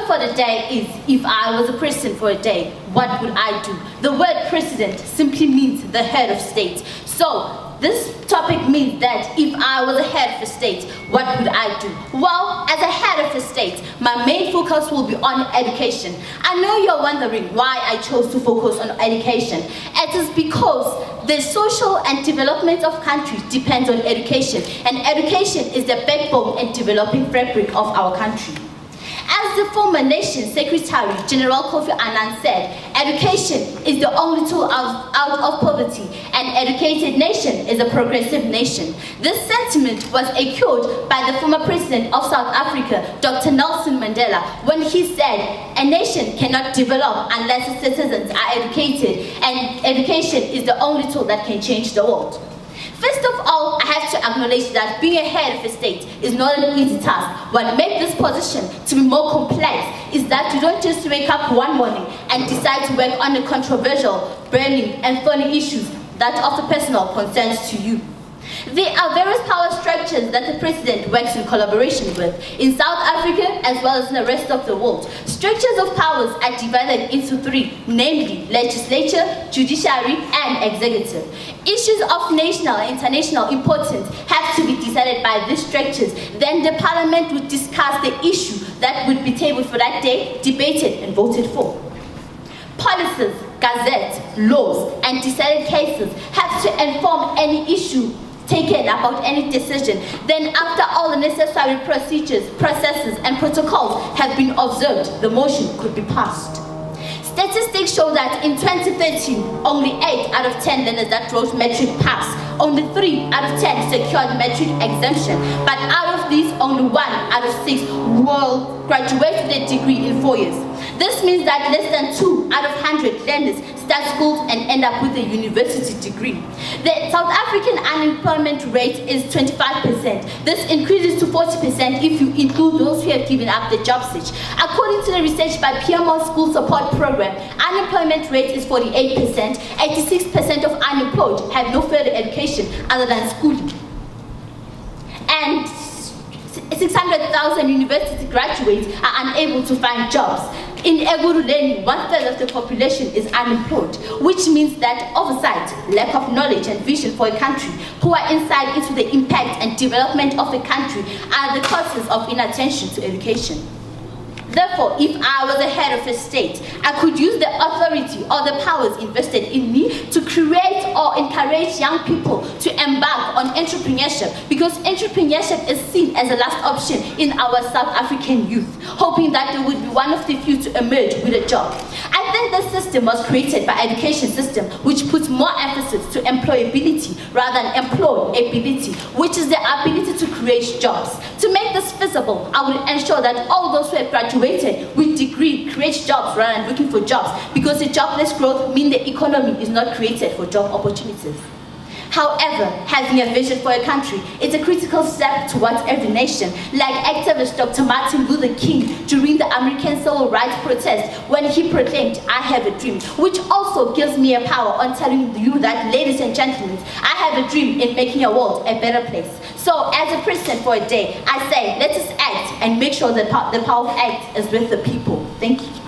for the day is, if I was a president for a day, what would I do? The word president simply means the head of state. So this topic means that if I was a head of the state, what would I do? Well, as a head of the state, my main focus will be on education. I know you're wondering why I chose to focus on education. It is because the social and development of countries depends on education, and education is the backbone and developing fabric of our country. As the former Nation Secretary General Kofi Annan said, education is the only tool out of poverty. An educated nation is a progressive nation. This sentiment was echoed by the former president of South Africa, Dr. Nelson Mandela, when he said, a nation cannot develop unless its citizens are educated, and education is the only tool that can change the world. First of all, I have to acknowledge that being a head of a state is not an easy task. What makes this position to be more complex is that you don't just wake up one morning and decide to work on the controversial, burning, and funny issues that are of personal concerns to you. There are various power structures that the president works in collaboration with, in South Africa as well as in the rest of the world. Structures of powers are divided into three, namely legislature, judiciary, and executive. Issues of national and international importance have to be decided by these structures. Then the parliament would discuss the issue that would be tabled for that day, debated and voted for. Policies, gazettes, laws, and decided cases have to inform any issue taken about any decision. Then after all the necessary procedures, processes, and protocols have been observed, the motion could be passed. Statistics show that in 2013, only 8 out of 10 learners that wrote metric passed. Only 3 out of 10 secured metric exemption. But out of these, only 1 out of 6 will graduate with a degree in 4 years. This means that less than 2 out of 100 learners start schools and end up with a university degree. The South African unemployment rate is 25%. This increases to 40% if you include those who have given up the job search. According to the research by PMO School Support Program, unemployment rate is 48%. 86% of unemployed have no further education other than schooling. And 600,000 university graduates are unable to find jobs. In Ekurhuleni, 1/3 of the population is unemployed, which means that oversight, lack of knowledge and vision for a country, poor insight into the impact and development of the country are the causes of inattention to education. Therefore, if I was a head of a state, I could use the authority or the powers invested in me to create or encourage young people to embark on entrepreneurship, because entrepreneurship is seen as a last option in our South African youth, hoping that they would be one of the few to emerge with a job. I think the system was created by education system, which puts more emphasis to employability rather than employability, which is the ability to create jobs. To make this feasible, I would ensure that all those who have graduated with degree create jobs rather than looking for jobs, because the jobless growth means the economy is not created for job opportunities. However, having a vision for a country is a critical step towards every nation, like activist Dr. Martin Luther King during the American Civil Rights protest when he proclaimed, "I have a dream," which also gives me a power on telling you that, ladies and gentlemen, I have a dream in making a world a better place. So as a president for a day, I say, let us act and make sure that the power of act is with the people. Thank you.